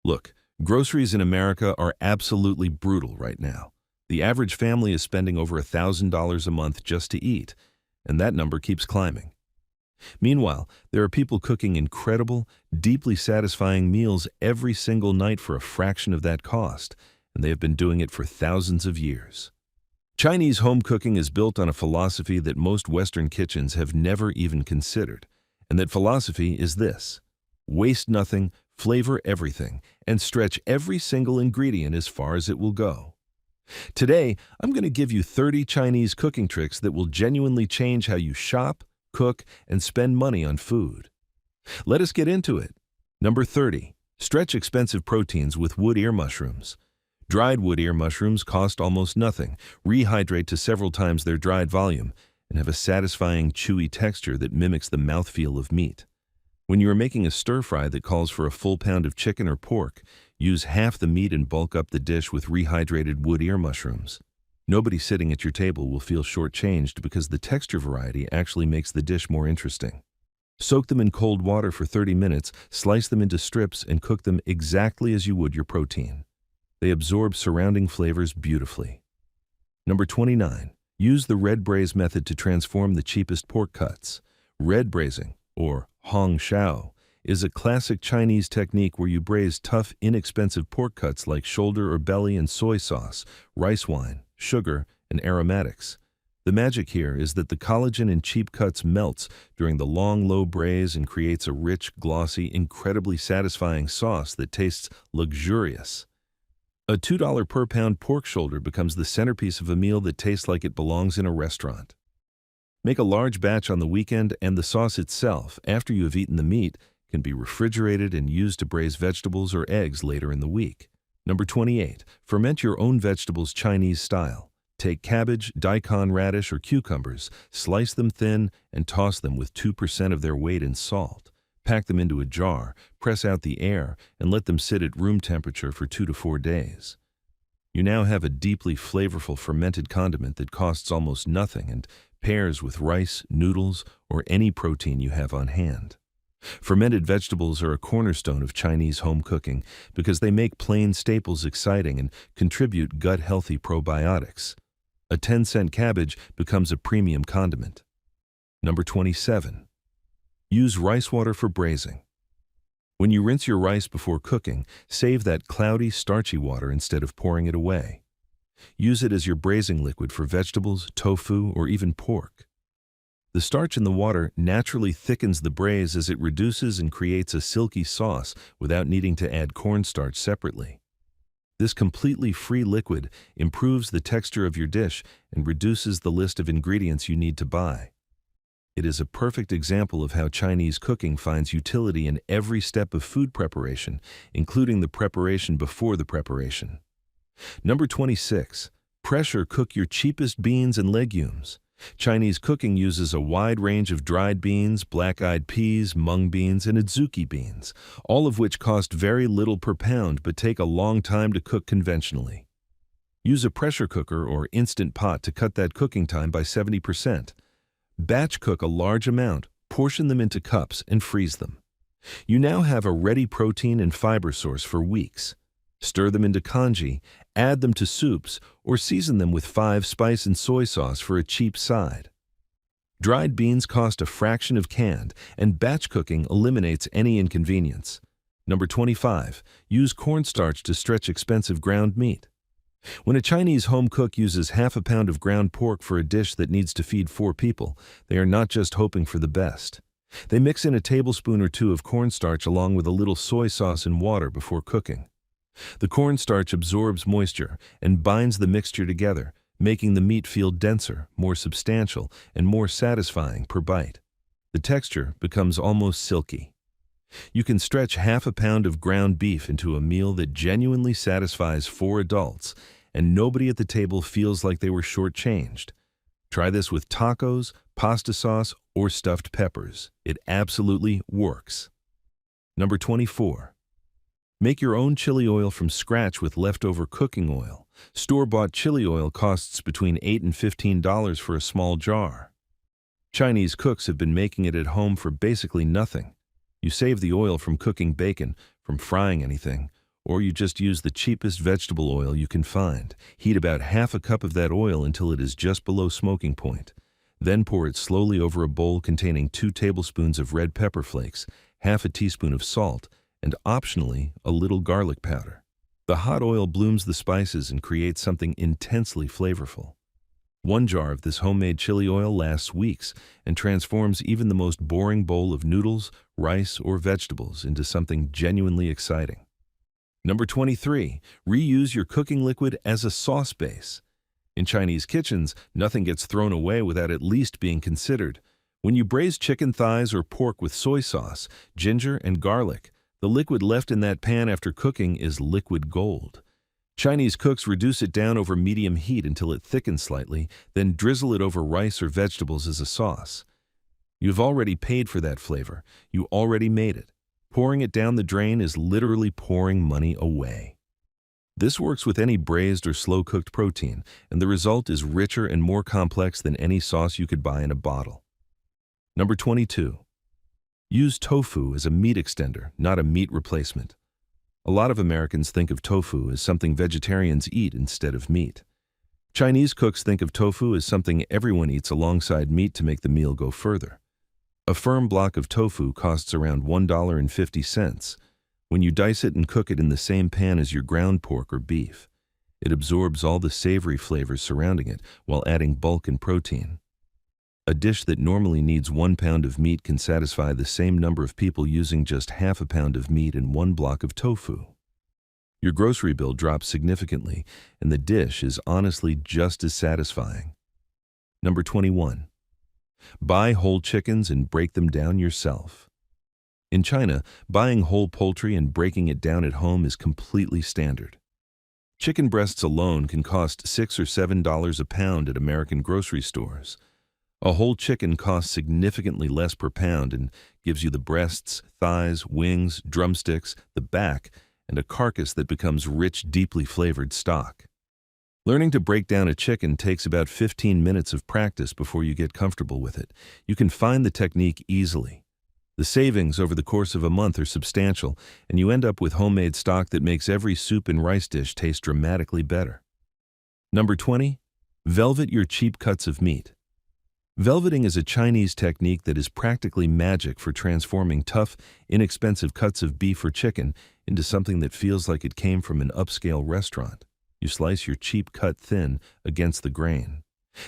Look, groceries in America are absolutely brutal right now. The average family is spending over $1,000 a month just to eat, and that number keeps climbing. Meanwhile, there are people cooking incredible, deeply satisfying meals every single night for a fraction of that cost, and they have been doing it for thousands of years. Chinese home cooking is built on a philosophy that most Western kitchens have never even considered, and that philosophy is this: waste nothing, flavor everything, and stretch every single ingredient as far as it will go. Today, I'm going to give you 30 Chinese cooking tricks that will genuinely change how you shop, cook, and spend money on food. Let us get into it. Number 30. Stretch expensive proteins with wood ear mushrooms. Dried wood ear mushrooms cost almost nothing, rehydrate to several times their dried volume, and have a satisfying, chewy texture that mimics the mouthfeel of meat. When you are making a stir-fry that calls for a full pound of chicken or pork, use half the meat and bulk up the dish with rehydrated wood ear mushrooms. Nobody sitting at your table will feel shortchanged because the texture variety actually makes the dish more interesting. Soak them in cold water for 30 minutes, slice them into strips, and cook them exactly as you would your protein. They absorb surrounding flavors beautifully. Number 29. Use the red braise method to transform the cheapest pork cuts. Red braising, or Hong Shao, is a classic Chinese technique where you braise tough, inexpensive pork cuts like shoulder or belly in soy sauce, rice wine, sugar, and aromatics. The magic here is that the collagen in cheap cuts melts during the long, low braise and creates a rich, glossy, incredibly satisfying sauce that tastes luxurious. A $2 per pound pork shoulder becomes the centerpiece of a meal that tastes like it belongs in a restaurant. Make a large batch on the weekend, and the sauce itself, after you have eaten the meat, can be refrigerated and used to braise vegetables or eggs later in the week. Number 28. Ferment your own vegetables Chinese style. Take cabbage, daikon radish, or cucumbers, slice them thin, and toss them with 2% of their weight in salt. Pack them into a jar, press out the air, and let them sit at room temperature for 2 to 4 days. You now have a deeply flavorful fermented condiment that costs almost nothing and pairs with rice, noodles, or any protein you have on hand. Fermented vegetables are a cornerstone of Chinese home cooking because they make plain staples exciting and contribute gut-healthy probiotics. A 10-cent cabbage becomes a premium condiment. Number 27. Use rice water for braising. When you rinse your rice before cooking, save that cloudy, starchy water instead of pouring it away. Use it as your braising liquid for vegetables, tofu, or even pork. The starch in the water naturally thickens the braise as it reduces and creates a silky sauce without needing to add cornstarch separately. This completely free liquid improves the texture of your dish and reduces the list of ingredients you need to buy. It is a perfect example of how Chinese cooking finds utility in every step of food preparation, including the preparation before the preparation. Number 26. Pressure cook your cheapest beans and legumes. Chinese cooking uses a wide range of dried beans, black-eyed peas, mung beans, and adzuki beans, all of which cost very little per pound but take a long time to cook conventionally. Use a pressure cooker or instant pot to cut that cooking time by 70%. Batch cook a large amount, portion them into cups, and freeze them. You now have a ready protein and fiber source for weeks. Stir them into congee, add them to soups, or season them with 5-spice and soy sauce for a cheap side. Dried beans cost a fraction of canned, and batch cooking eliminates any inconvenience. Number 25. Use cornstarch to stretch expensive ground meat. When a Chinese home cook uses half a pound of ground pork for a dish that needs to feed 4 people, they are not just hoping for the best. They mix in a tablespoon or 2 of cornstarch along with a little soy sauce and water before cooking. The cornstarch absorbs moisture and binds the mixture together, making the meat feel denser, more substantial, and more satisfying per bite. The texture becomes almost silky. You can stretch half a pound of ground beef into a meal that genuinely satisfies 4 adults, and nobody at the table feels like they were shortchanged. Try this with tacos, pasta sauce, or stuffed peppers. It absolutely works. Number 24. Make your own chili oil from scratch with leftover cooking oil. Store-bought chili oil costs between $8 and $15 for a small jar. Chinese cooks have been making it at home for basically nothing. You save the oil from cooking bacon, from frying anything, Or you just use the cheapest vegetable oil you can find. Heat about half a cup of that oil until it is just below smoking point. Then pour it slowly over a bowl containing 2 tablespoons of red pepper flakes, half a teaspoon of salt, and optionally, a little garlic powder. The hot oil blooms the spices and creates something intensely flavorful. 1 jar of this homemade chili oil lasts weeks and transforms even the most boring bowl of noodles, rice, or vegetables into something genuinely exciting. Number 23, reuse your cooking liquid as a sauce base. In Chinese kitchens, nothing gets thrown away without at least being considered. When you braise chicken thighs or pork with soy sauce, ginger, and garlic, the liquid left in that pan after cooking is liquid gold. Chinese cooks reduce it down over medium heat until it thickens slightly, then drizzle it over rice or vegetables as a sauce. You've already paid for that flavor. You already made it. Pouring it down the drain is literally pouring money away. This works with any braised or slow-cooked protein, and the result is richer and more complex than any sauce you could buy in a bottle. Number 22. Use tofu as a meat extender, not a meat replacement. A lot of Americans think of tofu as something vegetarians eat instead of meat. Chinese cooks think of tofu as something everyone eats alongside meat to make the meal go further. A firm block of tofu costs around $1.50 when you dice it and cook it in the same pan as your ground pork or beef. It absorbs all the savory flavors surrounding it while adding bulk and protein. A dish that normally needs 1 pound of meat can satisfy the same number of people using just half a pound of meat and 1 block of tofu. Your grocery bill drops significantly, and the dish is honestly just as satisfying. Number 21. Buy whole chickens and break them down yourself. In China, buying whole poultry and breaking it down at home is completely standard. Chicken breasts alone can cost $6 or $7 a pound at American grocery stores. A whole chicken costs significantly less per pound and gives you the breasts, thighs, wings, drumsticks, the back, and a carcass that becomes rich, deeply flavored stock. Learning to break down a chicken takes about 15 minutes of practice before you get comfortable with it. You can find the technique easily. The savings over the course of a month are substantial, and you end up with homemade stock that makes every soup and rice dish taste dramatically better. Number 20. Velvet your cheap cuts of meat. Velveting is a Chinese technique that is practically magic for transforming tough, inexpensive cuts of beef or chicken into something that feels like it came from an upscale restaurant. You slice your cheap cut thin against the grain.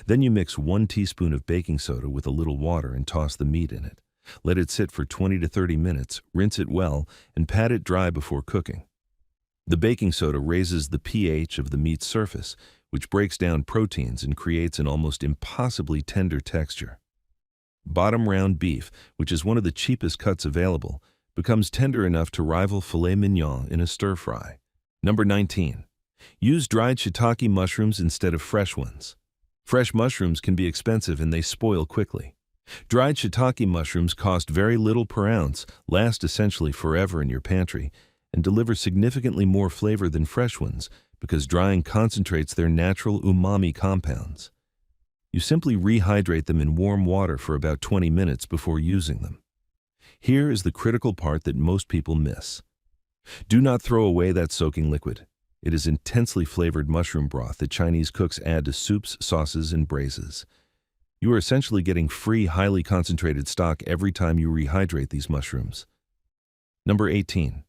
Then you mix 1 teaspoon of baking soda with a little water and toss the meat in it. Let it sit for 20 to 30 minutes, rinse it well, and pat it dry before cooking. The baking soda raises the pH of the meat's surface, which breaks down proteins and creates an almost impossibly tender texture. Bottom round beef, which is one of the cheapest cuts available, becomes tender enough to rival filet mignon in a stir-fry. Number 19. Use dried shiitake mushrooms instead of fresh ones. Fresh mushrooms can be expensive and they spoil quickly. Dried shiitake mushrooms cost very little per ounce, last essentially forever in your pantry, and deliver significantly more flavor than fresh ones because drying concentrates their natural umami compounds. You simply rehydrate them in warm water for about 20 minutes before using them. Here is the critical part that most people miss. Do not throw away that soaking liquid. It is intensely flavored mushroom broth that Chinese cooks add to soups, sauces, and braises. You are essentially getting free, highly concentrated stock every time you rehydrate these mushrooms. Number 18.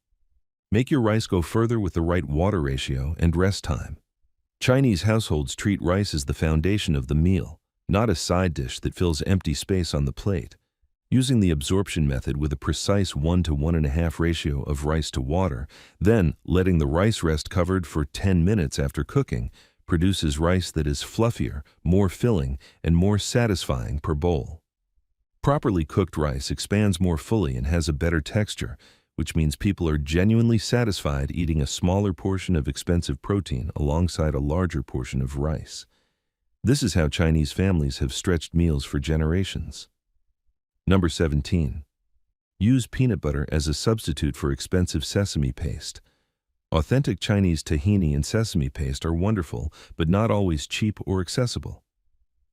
Make your rice go further with the right water ratio and rest time. Chinese households treat rice as the foundation of the meal, not a side dish that fills empty space on the plate. Using the absorption method with a precise 1 to 1.5 ratio of rice to water, then letting the rice rest covered for 10 minutes after cooking, produces rice that is fluffier, more filling, and more satisfying per bowl. Properly cooked rice expands more fully and has a better texture, which means people are genuinely satisfied eating a smaller portion of expensive protein alongside a larger portion of rice. This is how Chinese families have stretched meals for generations. Number 17. Use peanut butter as a substitute for expensive sesame paste. Authentic Chinese tahini and sesame paste are wonderful, but not always cheap or accessible.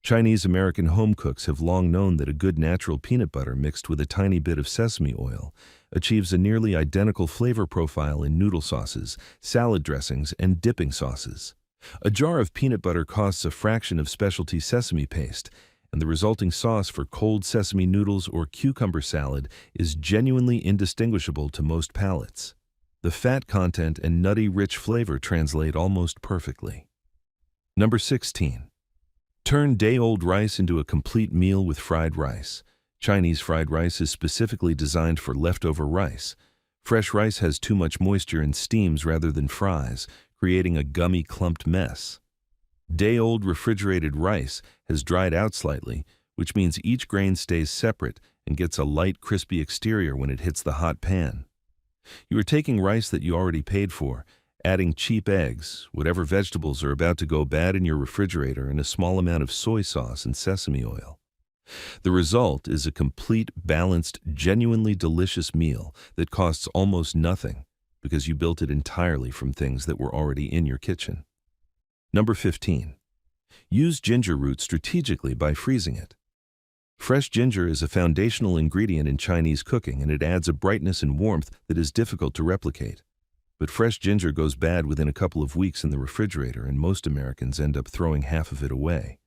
Chinese-American home cooks have long known that a good natural peanut butter mixed with a tiny bit of sesame oil achieves a nearly identical flavor profile in noodle sauces, salad dressings, and dipping sauces. A jar of peanut butter costs a fraction of specialty sesame paste, and the resulting sauce for cold sesame noodles or cucumber salad is genuinely indistinguishable to most palates. The fat content and nutty, rich flavor translate almost perfectly. Number 16. Turn day-old rice into a complete meal with fried rice. Chinese fried rice is specifically designed for leftover rice. Fresh rice has too much moisture and steams rather than fries, creating a gummy, clumped mess. Day-old refrigerated rice has dried out slightly, which means each grain stays separate and gets a light, crispy exterior when it hits the hot pan. You are taking rice that you already paid for, adding cheap eggs, whatever vegetables are about to go bad in your refrigerator, and a small amount of soy sauce and sesame oil. The result is a complete, balanced, genuinely delicious meal that costs almost nothing because you built it entirely from things that were already in your kitchen. Number 15. Use ginger root strategically by freezing it. Fresh ginger is a foundational ingredient in Chinese cooking, and it adds a brightness and warmth that is difficult to replicate. But fresh ginger goes bad within a couple of weeks in the refrigerator, and most Americans end up throwing half of it away.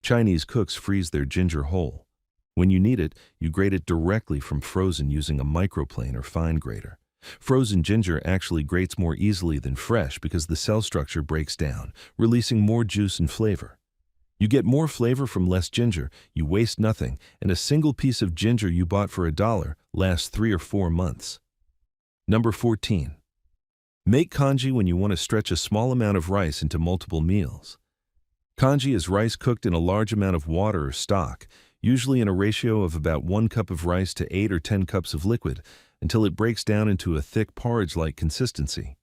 Chinese cooks freeze their ginger whole. When you need it, you grate it directly from frozen using a microplane or fine grater. Frozen ginger actually grates more easily than fresh because the cell structure breaks down, releasing more juice and flavor. You get more flavor from less ginger, you waste nothing, and a single piece of ginger you bought for $1 lasts 3 or 4 months. Number 14. Make congee when you want to stretch a small amount of rice into multiple meals. Congee is rice cooked in a large amount of water or stock, usually in a ratio of about 1 cup of rice to 8 or 10 cups of liquid, until it breaks down into a thick porridge-like consistency.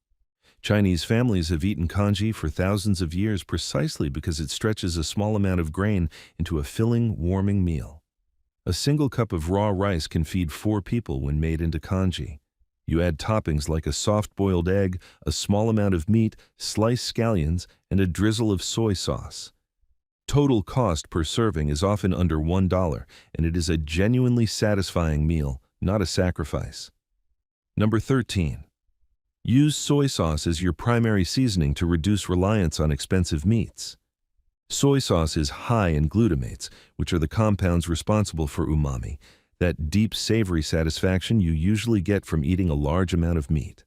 Chinese families have eaten congee for thousands of years precisely because it stretches a small amount of grain into a filling, warming meal. A single cup of raw rice can feed 4 people when made into congee. You add toppings like a soft-boiled egg, a small amount of meat, sliced scallions, and a drizzle of soy sauce. Total cost per serving is often under $1, and it is a genuinely satisfying meal, not a sacrifice. Number 13. Use soy sauce as your primary seasoning to reduce reliance on expensive meats. Soy sauce is high in glutamates, which are the compounds responsible for umami, that deep, savory satisfaction you usually get from eating a large amount of meat.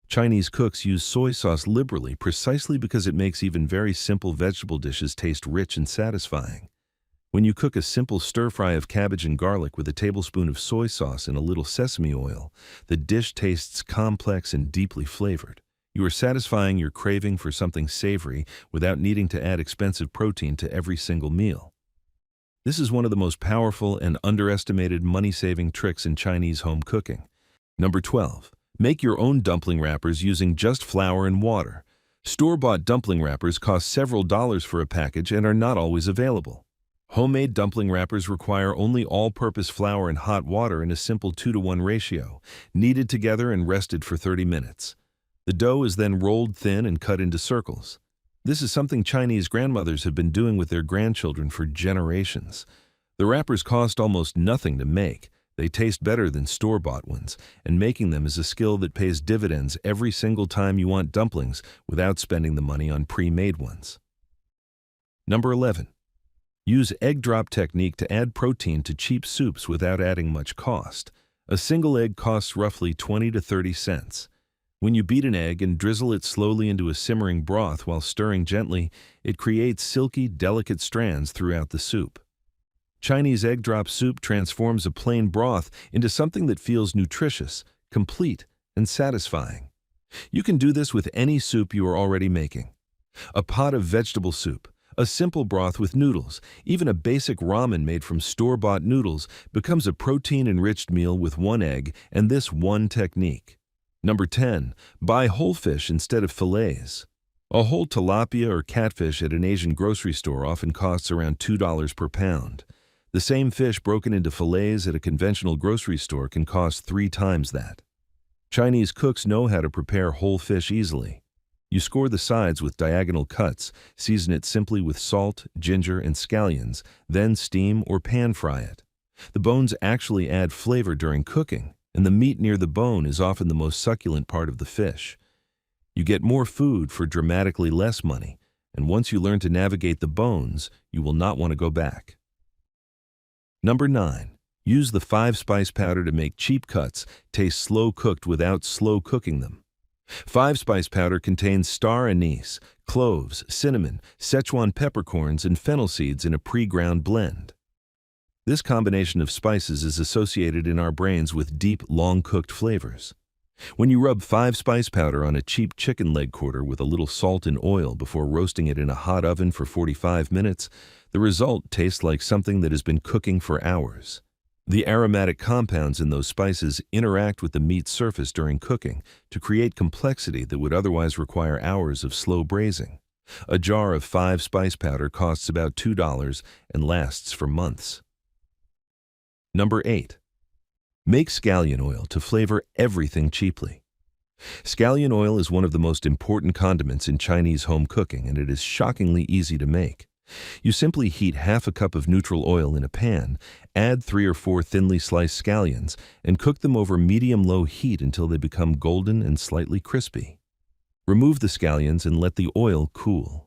Chinese cooks use soy sauce liberally precisely because it makes even very simple vegetable dishes taste rich and satisfying. When you cook a simple stir-fry of cabbage and garlic with a tablespoon of soy sauce and a little sesame oil, the dish tastes complex and deeply flavored. You are satisfying your craving for something savory without needing to add expensive protein to every single meal. This is one of the most powerful and underestimated money-saving tricks in Chinese home cooking. Number 12. Make your own dumpling wrappers using just flour and water. Store-bought dumpling wrappers cost several dollars for a package and are not always available. Homemade dumpling wrappers require only all-purpose flour and hot water in a simple 2-to-1 ratio, kneaded together and rested for 30 minutes. The dough is then rolled thin and cut into circles. This is something Chinese grandmothers have been doing with their grandchildren for generations. The wrappers cost almost nothing to make. They taste better than store-bought ones, and making them is a skill that pays dividends every single time you want dumplings without spending the money on pre-made ones. Number 11. Use egg drop technique to add protein to cheap soups without adding much cost. A single egg costs roughly 20 to 30 cents. When you beat an egg and drizzle it slowly into a simmering broth while stirring gently, it creates silky, delicate strands throughout the soup. Chinese egg drop soup transforms a plain broth into something that feels nutritious, complete, and satisfying. You can do this with any soup you are already making. A pot of vegetable soup, a simple broth with noodles, even a basic ramen made from store-bought noodles becomes a protein-enriched meal with 1 egg and this one technique. Number 10. Buy whole fish instead of fillets. A whole tilapia or catfish at an Asian grocery store often costs around $2 per pound. The same fish broken into fillets at a conventional grocery store can cost 3 times that. Chinese cooks know how to prepare whole fish easily. You score the sides with diagonal cuts, season it simply with salt, ginger, and scallions, then steam or pan fry it. The bones actually add flavor during cooking, and the meat near the bone is often the most succulent part of the fish. You get more food for dramatically less money, and once you learn to navigate the bones, you will not want to go back. Number 9. Use the 5-spice powder to make cheap cuts taste slow-cooked without slow cooking them. 5-spice powder contains star anise, cloves, cinnamon, Szechuan peppercorns, and fennel seeds in a pre-ground blend. This combination of spices is associated in our brains with deep, long-cooked flavors. When you rub 5-spice powder on a cheap chicken leg quarter with a little salt and oil before roasting it in a hot oven for 45 minutes, the result tastes like something that has been cooking for hours. The aromatic compounds in those spices interact with the meat's surface during cooking to create complexity that would otherwise require hours of slow braising. A jar of 5-spice powder costs about $2 and lasts for months. Number 8. Make scallion oil to flavor everything cheaply. Scallion oil is one of the most important condiments in Chinese home cooking, and it is shockingly easy to make. You simply heat half a cup of neutral oil in a pan, add 3 or 4 thinly sliced scallions, and cook them over medium-low heat until they become golden and slightly crispy. Remove the scallions and let the oil cool.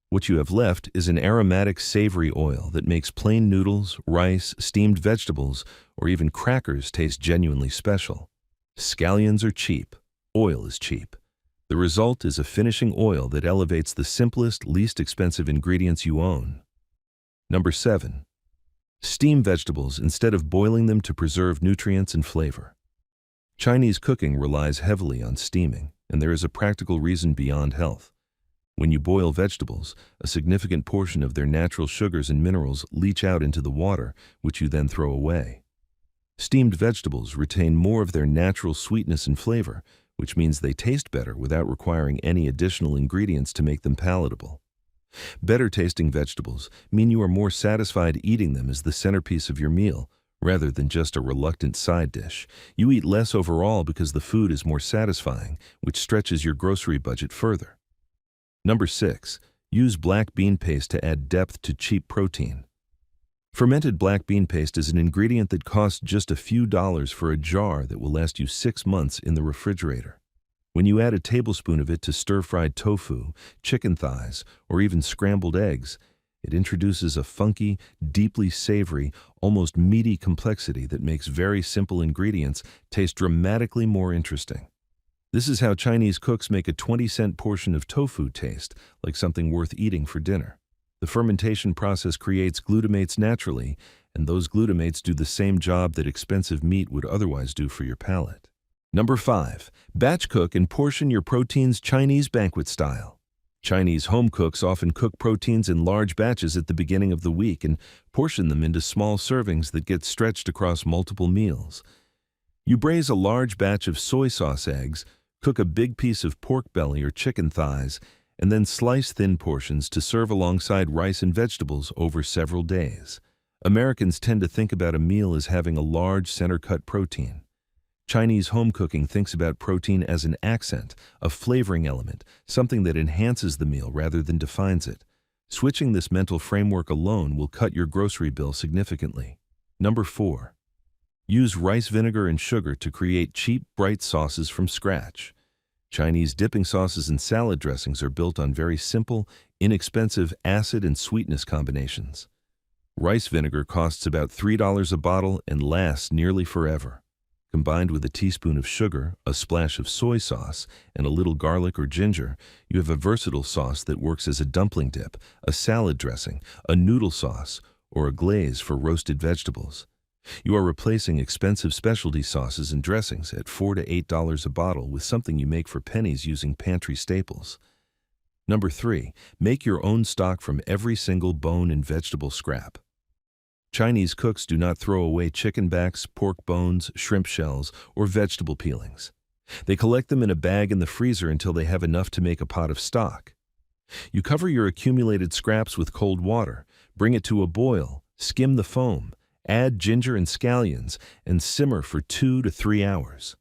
What you have left is an aromatic, savory oil that makes plain noodles, rice, steamed vegetables, or even crackers taste genuinely special. Scallions are cheap. Oil is cheap. The result is a finishing oil that elevates the simplest, least expensive ingredients you own. Number 7. Steam vegetables instead of boiling them to preserve nutrients and flavor. Chinese cooking relies heavily on steaming, and there is a practical reason beyond health. When you boil vegetables, a significant portion of their natural sugars and minerals leach out into the water, which you then throw away. Steamed vegetables retain more of their natural sweetness and flavor, which means they taste better without requiring any additional ingredients to make them palatable. Better tasting vegetables mean you are more satisfied eating them as the centerpiece of your meal, rather than just a reluctant side dish. You eat less overall because the food is more satisfying, which stretches your grocery budget further. Number 6. Use black bean paste to add depth to cheap protein. Fermented black bean paste is an ingredient that costs just a few dollars for a jar that will last you 6 months in the refrigerator. When you add a tablespoon of it to stir-fried tofu, chicken thighs, or even scrambled eggs, it introduces a funky, deeply savory, almost meaty complexity that makes very simple ingredients taste dramatically more interesting. This is how Chinese cooks make a 20-cent portion of tofu taste like something worth eating for dinner. The fermentation process creates glutamates naturally, and those glutamates do the same job that expensive meat would otherwise do for your palate. Number 5. Batch cook and portion your proteins Chinese banquet style. Chinese home cooks often cook proteins in large batches at the beginning of the week and portion them into small servings that get stretched across multiple meals. You braise a large batch of soy sauce eggs, cook a big piece of pork belly or chicken thighs, and then slice thin portions to serve alongside rice and vegetables over several days. Americans tend to think about a meal as having a large center-cut protein. Chinese home cooking thinks about protein as an accent, a flavoring element, something that enhances the meal rather than defines it. Switching this mental framework alone will cut your grocery bill significantly. Number 4. Use rice vinegar and sugar to create cheap, bright sauces from scratch. Chinese dipping sauces and salad dressings are built on very simple, inexpensive acid and sweetness combinations. Rice vinegar costs about $3 a bottle and lasts nearly forever. Combined with a teaspoon of sugar, a splash of soy sauce, and a little garlic or ginger, you have a versatile sauce that works as a dumpling dip, a salad dressing, a noodle sauce, or a glaze for roasted vegetables. You are replacing expensive specialty sauces and dressings at $4 to $8 a bottle with something you make for pennies using pantry staples. Number 3. Make your own stock from every single bone and vegetable scrap. Chinese cooks do not throw away chicken backs, pork bones, shrimp shells, or vegetable peelings. They collect them in a bag in the freezer until they have enough to make a pot of stock. You cover your accumulated scraps with cold water, bring it to a boil, skim the foam, add ginger and scallions, and simmer for 2 to 3 hours.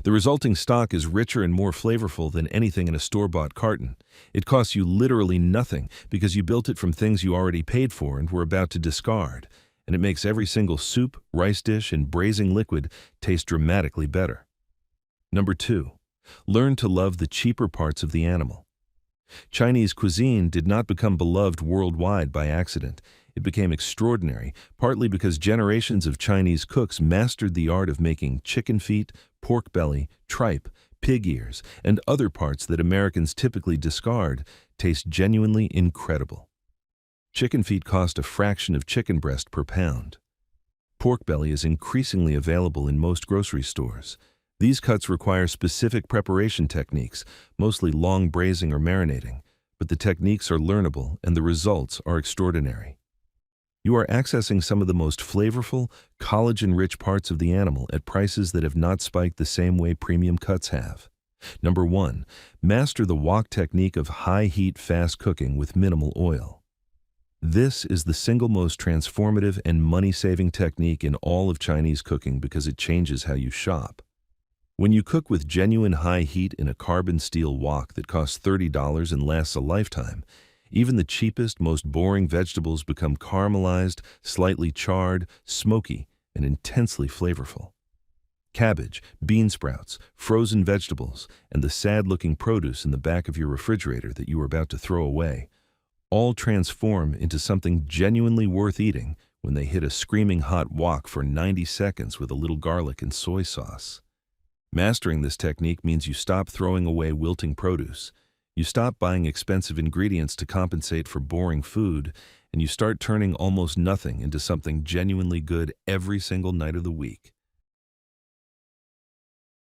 The resulting stock is richer and more flavorful than anything in a store-bought carton. It costs you literally nothing because you built it from things you already paid for and were about to discard, and it makes every single soup, rice dish, and braising liquid taste dramatically better. Number 2. Learn to love the cheaper parts of the animal. Chinese cuisine did not become beloved worldwide by accident. It became extraordinary, partly because generations of Chinese cooks mastered the art of making chicken feet, pork belly, tripe, pig ears, and other parts that Americans typically discard taste genuinely incredible. Chicken feet cost a fraction of chicken breast per pound. Pork belly is increasingly available in most grocery stores. These cuts require specific preparation techniques, mostly long braising or marinating, but the techniques are learnable and the results are extraordinary. You are accessing some of the most flavorful, collagen-rich parts of the animal at prices that have not spiked the same way premium cuts have. Number 1. Master the wok technique of high-heat, fast cooking with minimal oil. This is the single most transformative and money-saving technique in all of Chinese cooking because it changes how you shop. When you cook with genuine high heat in a carbon steel wok that costs $30 and lasts a lifetime, even the cheapest, most boring vegetables become caramelized, slightly charred, smoky, and intensely flavorful. Cabbage, bean sprouts, frozen vegetables, and the sad-looking produce in the back of your refrigerator that you are about to throw away all transform into something genuinely worth eating when they hit a screaming hot wok for 90 seconds with a little garlic and soy sauce. Mastering this technique means you stop throwing away wilting produce. You stop buying expensive ingredients to compensate for boring food, and you start turning almost nothing into something genuinely good every single night of the week.